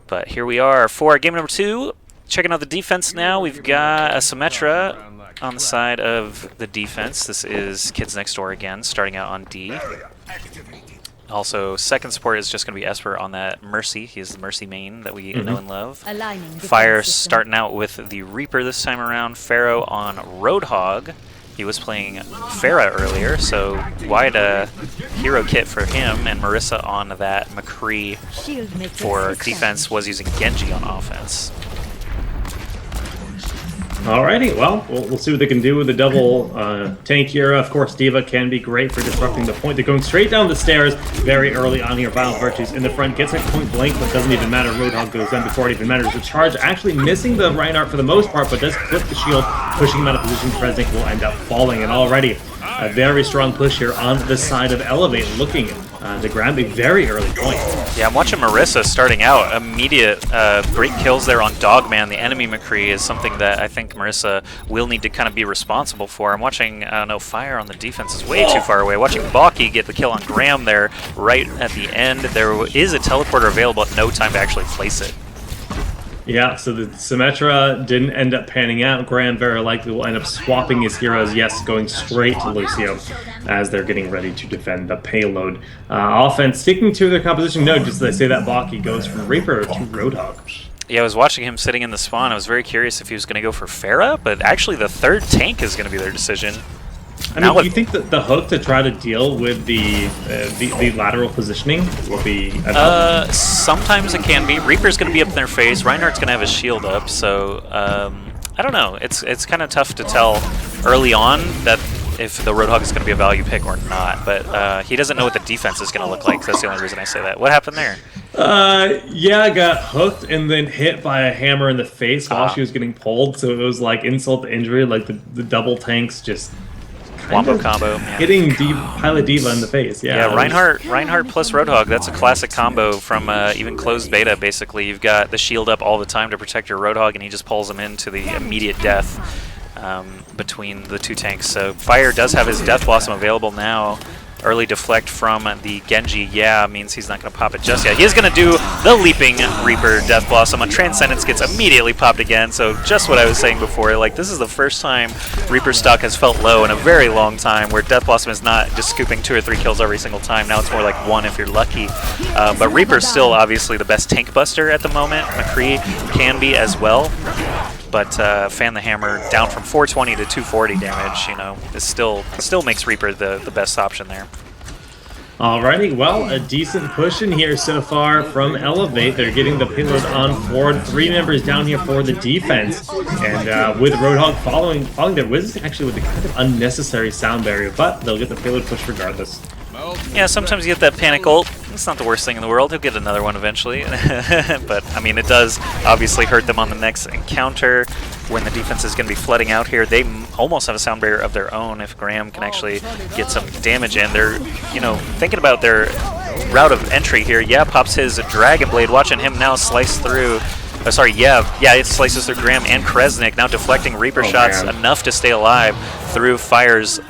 But here we are for game number 2. Checking out the defense now. We've got a Symmetra on the side of the defense. This is Kids Next Door again, starting out on D. Also, second support is just going to be Esper on that Mercy. He is the Mercy main that we know and love. Fire starting out with the Reaper this time around. Pharaoh on Roadhog. He was playing Pharah earlier, so wide hero kit for him. And Marissa on that McCree for defense was using Genji on offense. Alrighty, well, we'll see what they can do with the double tank hero. Of course, D.Va can be great for disrupting the point. They're going straight down the stairs very early on here. Violent Virtues in the front, gets a point blank, but doesn't even matter. Roadhog goes down before it even matters. The charge actually missing the Reinhardt for the most part, but does clip the shield, pushing him out of position. Kresnik will end up falling, and already a very strong push here on the side of eLevate, looking to grab a very early point. Yeah, I'm watching Marissa starting out. Immediate great kills there on Dogman. The enemy McCree is something that I think Marissa will need to kind of be responsible for. I'm watching, I don't know, Fire on the defense is way too far away. Watching Baki get the kill on Graham there right at the end. There is a teleporter available at no time to actually place it. Yeah, so the Symmetra didn't end up panning out. Graham very likely will end up swapping his heroes, yes, going straight to Lucio as they're getting ready to defend the payload. Offense sticking to their composition. No, just they say that Baki goes from Reaper to Roadhog. Yeah, I was watching him sitting in the spawn. I was very curious if he was going to go for Pharah, but actually the third tank is going to be their decision. I mean, do you think that the hook to try to deal with the lateral positioning will be enough? Sometimes it can be. Reaper's going to be up in their face. Reinhardt's going to have his shield up, so I don't know. It's kind of tough to tell early on that if the Roadhog is going to be a value pick or not, but he doesn't know what the defense is going to look like. That's the only reason I say that. What happened there? Yeah, I got hooked and then hit by a hammer in the face while she was getting pulled, so it was like insult to injury, like the double tanks just Wombo combo. Hitting Pilot D.Va in the face, yeah. Yeah, Reinhardt plus Roadhog, that's a classic combo from even closed beta, basically. You've got the shield up all the time to protect your Roadhog, and he just pulls him into the immediate death between the two tanks. So Fire does have his Death Blossom available now. Early deflect from the Genji, yeah, means he's not going to pop it just yet. He is going to do the Leaping Reaper Death Blossom. On Transcendence gets immediately popped again, so just what I was saying before, like this is the first time Reaper stock has felt low in a very long time, where Death Blossom is not just scooping 2 or 3 kills every single time. Now it's more like 1 if you're lucky. But Reaper's still obviously the best tank buster at the moment. McCree can be as well. But Fan the Hammer down from 420 to 240 damage, you know, is still makes Reaper the best option there. Alrighty, well, a decent push in here so far from eLevate. They're getting the payload on forward. 3 members down here for the defense. And with Roadhog following their Wiz actually with the kind of unnecessary sound barrier, but they'll get the payload push regardless. Yeah, sometimes you get that panic ult. It's not the worst thing in the world. He'll get another one eventually. But, I mean, it does obviously hurt them on the next encounter when the defense is going to be flooding out here. They almost have a sound barrier of their own if Graham can actually get some damage in. They're, you know, thinking about their route of entry here. Yeah, pops his Dragon Blade. Watching him now slice through... Oh, sorry, yeah, it slices through Graham and Kresnik, now deflecting Reaper shots enough to stay alive through Fire's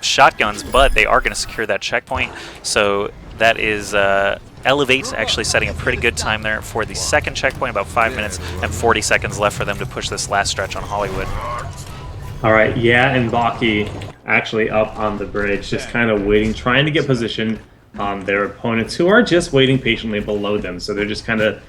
shotguns, but they are going to secure that checkpoint. So that is eLevate actually setting a pretty good time there for the second checkpoint, about 5 minutes and 40 seconds left for them to push this last stretch on Hollywood. All right, yeah, and Baki actually up on the bridge, just kind of waiting, trying to get position on their opponents, who are just waiting patiently below them. So they're just kind of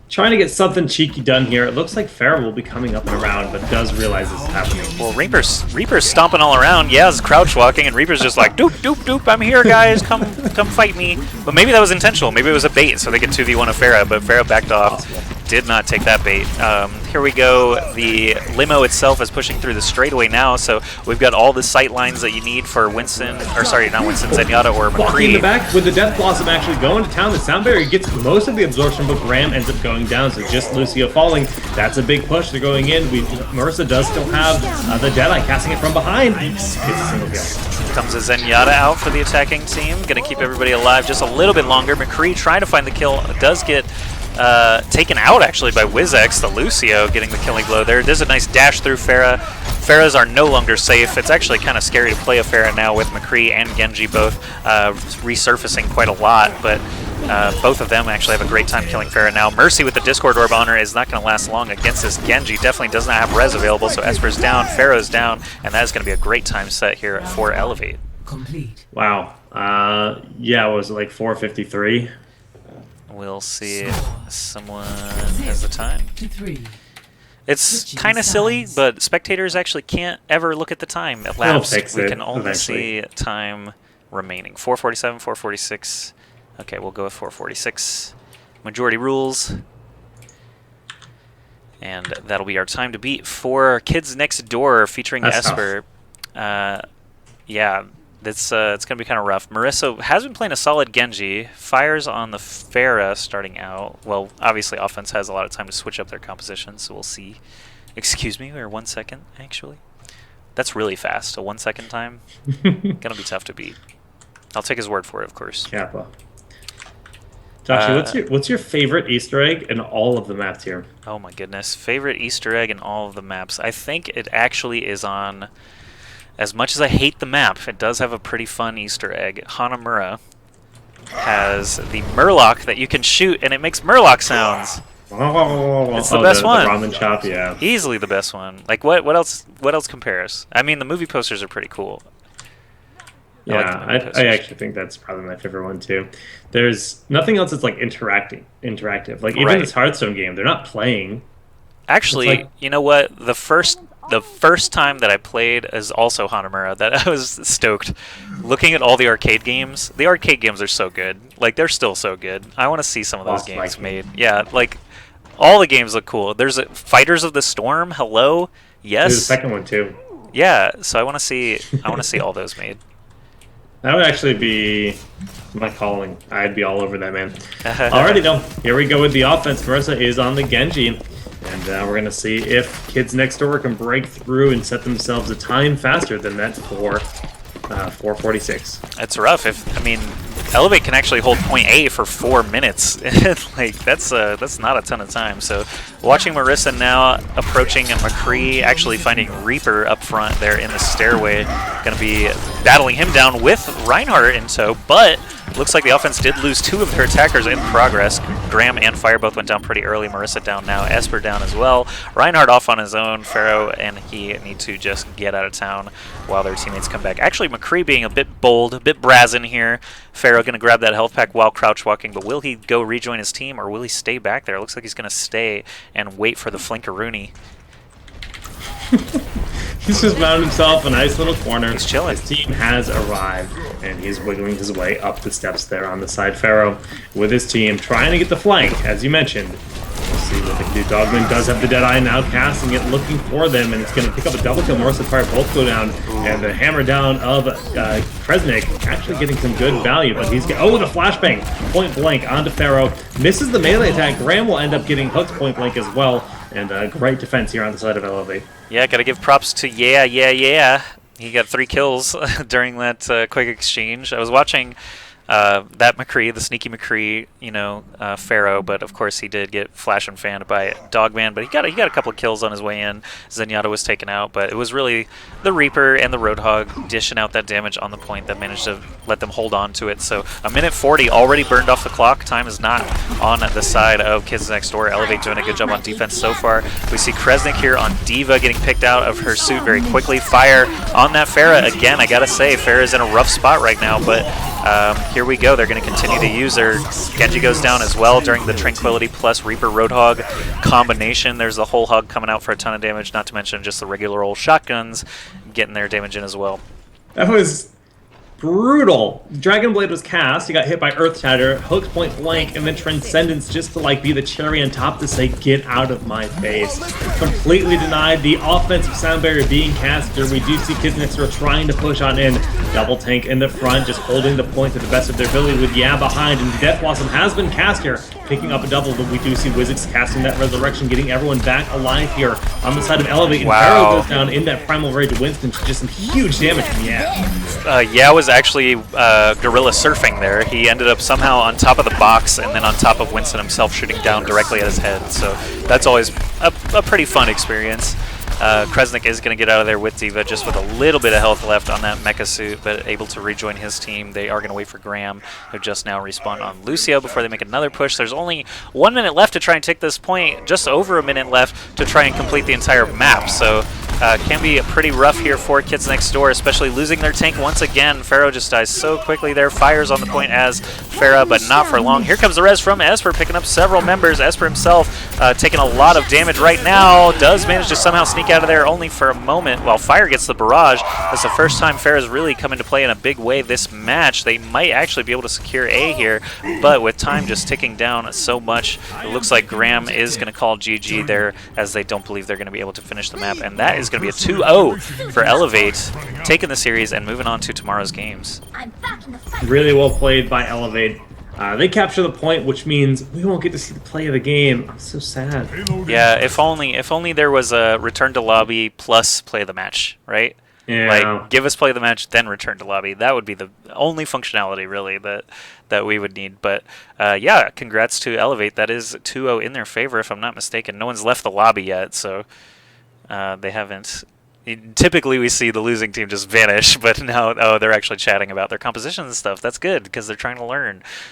trying to get something cheeky done here. It looks like Pharah will be coming up and around, but does realize this is happening. Well, Reaper's stomping all around. Yeah, he's crouch walking, and Reaper's just like, doop, doop, doop, I'm here, guys, come fight me. But maybe that was intentional. Maybe it was a bait, so they could 2v1 a Pharah, but Pharah backed off. Did not take that bait. Here we go. The limo itself is pushing through the straightaway now, so we've got all the sight lines that you need for Winston, or sorry, not Winston, Zenyatta or McCree. In the back with the Death Blossom actually going to town. The sound barrier gets most of the absorption, but Graham ends up going down, so just Lucio falling. That's a big push. They're going in. Marissa does still have the Jedi casting it from behind. Gets a single kill. Comes a Zenyatta out for the attacking team. Going to keep everybody alive just a little bit longer. McCree trying to find the kill. Does get taken out actually by WizX, the Lucio. though, getting the killing blow there. There's a nice dash through Pharah. Pharahs are no longer safe. It's actually kind of scary to play a Pharah now with McCree and Genji both resurfacing quite a lot, but both of them actually have a great time killing Pharah now. Mercy with the Discord Orb on her is not going to last long against this. Genji definitely does not have res available, so Esper's down, Pharaoh's down, and that is going to be a great time set here for eLevate. Complete. Wow. Yeah, was it like 4:53? We'll see if someone has the time. It's kind of silly, but spectators actually can't ever look at the time elapsed. We can only see time remaining. 4:47, 4:46. Okay, we'll go with 4:46. Majority rules. And that'll be our time to beat for Kids Next Door featuring Esper. Yeah, it's going to be kind of rough. Marissa has been playing a solid Genji. Fires on the Pharah starting out. Well, obviously offense has a lot of time to switch up their composition, so we'll see. Excuse me, we're 1 second, actually. That's really fast, a 1 second time. Gonna be tough to beat. I'll take his word for it, of course. Kappa. Joshy, what's your favorite Easter egg in all of the maps here? Oh my goodness. Favorite Easter egg in all of the maps. I think it actually is on... As much as I hate the map, it does have a pretty fun Easter egg. Hanamura has the Murloc that you can shoot, and it makes Murloc sounds. Oh, it's the best one. The ramen chop, yeah. Easily the best one. Like what else compares? I mean, the movie posters are pretty cool. Yeah, I actually think that's probably my favorite one too. There's nothing else that's like interactive. Like even this Hearthstone game, they're not playing. Actually, like, you know what? The first time that I played is also Hanamura. That I was stoked. Looking at all the arcade games are so good. Like they're still so good. I want to see some of those games made. Yeah, like all the games look cool. There's Fighters of the Storm. Hello, yes. There's a second one too. Yeah, so I want to see all those made. That would actually be my calling. I'd be all over that, man. Alrighty, though. Here we go with the offense. Marissa is on the Genji. And we're going to see if Kids Next Door can break through and set themselves a time faster than that for 4:46. That's rough. eLevate can actually hold point A for 4 minutes. Like that's not a ton of time. So watching Marissa now approaching McCree, actually finding Reaper up front there in the stairway, going to be battling him down with Reinhardt in tow, but looks like the offense did lose 2 of their attackers in progress. Graham and Fire both went down pretty early. Marissa down now. Esper down as well. Reinhardt off on his own. Pharaoh and he need to just get out of town while their teammates come back. Actually, McCree being a bit bold, a bit brazen here. Pharaoh going to grab that health pack while crouch walking, but will he go rejoin his team or will he stay back there? It looks like he's going to stay and wait for the flinkaroonie. He's just found himself a nice little corner. He's chilling. His team has arrived, and he's wiggling his way up the steps there on the side. Pharaoh with his team trying to get the flank, as you mentioned. We'll see what they can do. Dogman does have the Deadeye now casting it, looking for them, and it's going to pick up a double kill. Marissa and Fire both go down, and the hammer down of Kresnik actually getting some good value, but he's oh, the flashbang point blank onto Pharaoh. Misses the melee attack. Graham will end up getting hooked point blank as well, and great defense here on the side of eLevate. Yeah, gotta give props to yeah. He got 3 kills during that quick exchange. I was watching that McCree, the sneaky McCree, Pharaoh, but of course he did get flash and fanned by Dogman, but he got a couple of kills on his way in. Zenyatta was taken out, but it was really the Reaper and the Roadhog dishing out that damage on the point that managed to let them hold on to it. So a minute 40 already burned off the clock. Time is not on the side of Kids Next Door. eLevate doing a good job on defense so far. We see Kresnik here on D.Va getting picked out of her suit very quickly. Fire on that Pharah. Again, I gotta say, Pharah's in a rough spot right now, but here we go. They're going to continue to use her. Genji goes down as well during the Tranquility plus Reaper Roadhog combination. There's the whole hog coming out for a ton of damage, not to mention just the regular old shotguns getting their damage in as well. That was brutal. Dragon Blade was cast. He got hit by Earth Shatter, hooked point blank, and then Transcendence just to like be the cherry on top to say, get out of my face. Completely denied. The offensive sound barrier being cast here. We do see Kids Next Door trying to push on in. Double tank in the front, just holding the point to the best of their ability with Yeah behind, and Death Blossom has been cast here, picking up a double, but we do see Wizix casting that Resurrection, getting everyone back alive here on the side of eLevate, and Pharaoh goes down in that Primal Rage. Winston, just some huge damage from Yeah. Yeah was actually gorilla surfing there. He ended up somehow on top of the box and then on top of Winston himself shooting down directly at his head, so that's always a pretty fun experience. Kresnik is going to get out of there with D.Va just with a little bit of health left on that mecha suit, but able to rejoin his team. They are going to wait for Graham, who just now respawned on Lucio before they make another push. There's only 1 minute left to try and take this point, just over a minute left to try and complete the entire map. So can be pretty rough here for Kids Next Door, especially losing their tank once again. Pharaoh just dies so quickly there. Fires on the point as Farah, but not for long. Here comes the res from Esper, picking up several members. Esper himself taking a lot of damage right now. Does manage to somehow sneak out of there only for a moment while Fire gets the barrage. That's the first time Farah's really come into play in a big way this match. They might actually be able to secure A here, but with time just ticking down so much, it looks like Graham is going to call GG there, as they don't believe they're going to be able to finish the map, and that is going to be a 2-0 for eLevate, taking the series and moving on to tomorrow's games. Really well played by eLevate. They capture the point, which means we won't get to see the play of the game. I'm so sad. Yeah, if only there was a return to lobby plus play of the match, right? Yeah. Like, give us play of the match, then return to lobby. That would be the only functionality, really, that we would need. But, yeah, congrats to eLevate. That is 2-0 in their favor, if I'm not mistaken. No one's left the lobby yet, so they haven't. Typically, we see the losing team just vanish, but now, oh, they're actually chatting about their compositions and stuff. That's good, because they're trying to learn.